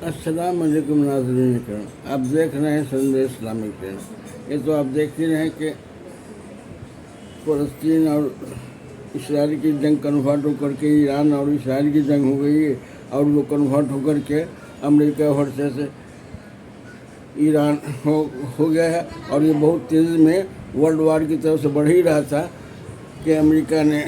अस्सलाम वालेकुम नाज़रीन करम, आप देख रहे हैं संदेश इस्लामिक चैनल। ये तो आप देख ही रहे हैं कि फ़लस्तीन और इसराइल की जंग कन्वर्ट होकर के ईरान और इसराइल की जंग हो गई है, और वो कन्वर्ट होकर के अमेरिका वर्सेस ईरान हो गया है। और ये बहुत तेज़ी में वर्ल्ड वार की तरफ से बढ़ ही रहा था कि अमेरिका ने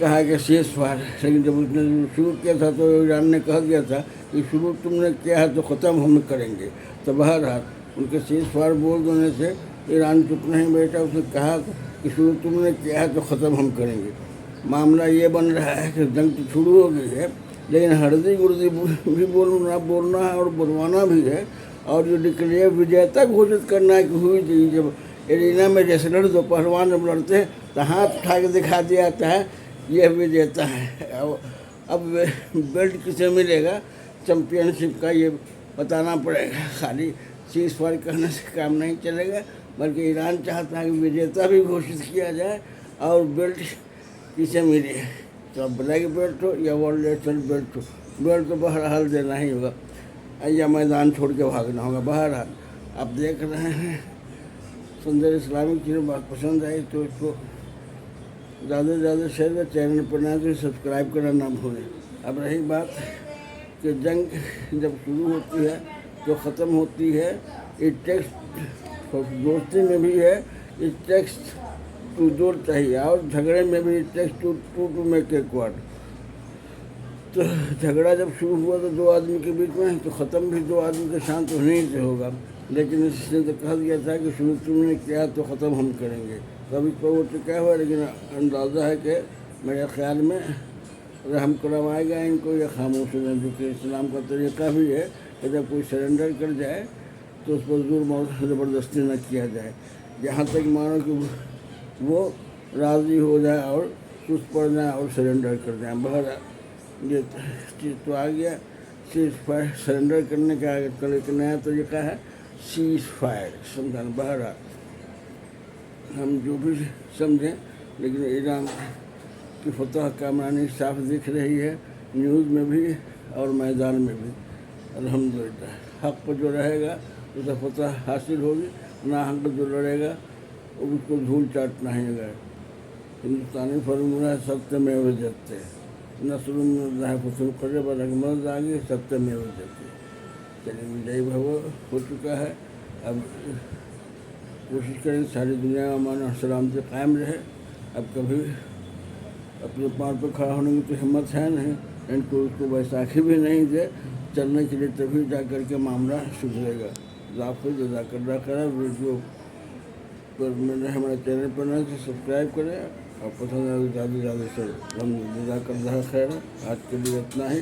कहा कि सीज़ फायर, लेकिन जब उसने शुरू किया था तो ईरान ने कह दिया था कि शुरू तुमने किया है तो ख़त्म हम करेंगे। तो बहरहाल उनके सीज़ फायर बोल देने से ईरान चुप नहीं बैठा, उसने कहा कि शुरू तुमने किया है तो ख़त्म हम करेंगे। मामला ये बन रहा है कि जंग तो शुरू हो गई है, लेकिन हर्दी गुर्दी भी बोलना है और बोलवाना भी है, और जो डिक्लेयर विजेता घोषित करना है कि हुई थी। जब एरिना में रेसलर दो पहलवान जब लड़ते हैं तो हाथ उठा के दिखा दिया जाता है, यह विजेता है। अब बेल्ट किसे मिलेगा चैम्पियनशिप का, ये बताना पड़ेगा। खाली सीज़ फायर करने से काम नहीं चलेगा, बल्कि ईरान चाहता है कि विजेता भी घोषित किया जाए और बेल्ट किसे मिले, तो ब्लैक बेल्ट हो या वर्ल्ड रेसलर बेल्ट हो, बेल्ट तो बहरहाल देना ही होगा या मैदान छोड़ के भागना होगा। बहरहाल आप देख रहे हैं संदेश इस्लामिक चैनल, बात पसंद आई तो इसको ज़्यादा से ज़्यादा शेयर, चैनल पर नए तो सब्सक्राइब करना ना भूलें। अब रही बात कि जंग जब शुरू होती है तो ख़त्म होती है, इट टेक्स, दोस्ती में भी है इट टेक्स टू दो चाहिए, और झगड़े में भी it takes to make a quarrel. तो झगड़ा जब शुरू हुआ तो दो आदमी के बीच में, तो ख़त्म भी दो आदमी के शांत होने से होगा। लेकिन इसने तो कह दिया था कि शुरू तुमने किया तो ख़त्म हम करेंगे, तब इस पर वो टिका हुआ। लेकिन अंदाज़ा है कि मेरे ख़्याल में रहम करम आएगा इनको, या खामोश हो जाए, क्योंकि इस्लाम का तरीक़ा भी है कि जब कोई सरेंडर कर जाए तो उस पर जुल्म और ज़बरदस्ती न किया जाए, जहाँ तक मानो कि वो राज़ी हो जाए और सुस्त पड़ जाए और सरेंडर कर जाए। बहरहाल ये चीज़ तो आ गया, सीज़ फायर सरेंडर करने का एक नया तरीक़ा है सीज़ फायर समझाना। बहरहाल हम जो भी समझें, लेकिन ईरान की फतह कामरानी साफ दिख रही है, न्यूज़ में भी और मैदान में भी। अल्हम्दुलिल्लाह हक़ पर जो रहेगा उसे फतह हासिल होगी, ना हक़ जो लड़ेगा उसको धूल चाटना ही है। हिंदुस्तानी फॉर्मूला है सत्यमेव जयते, नस्रुल्लाह फतह क़रीब रगमत आगे सत्यमेव जयते। चलिए विजयी भव हो चुका है। अब कोशिश करें सारी दुनिया में अमान और सलामती कायम रहे। अब कभी अपने पाँव पर खड़ा होने की तो हिम्मत है नहीं, इनको उसको बैसाखी भी नहीं दे चलने के लिए, तभी जा कर के मामला सुधरेगा। लाफिज़ जज़ाकल्लाह खैर। वीडियो पर मैंने हमारे चैनल पर ना सब्सक्राइब करें और पसंद आए ज़्यादा से ज़्यादा से हम जज़ाकल्लाह खैर। आज के लिए इतना ही।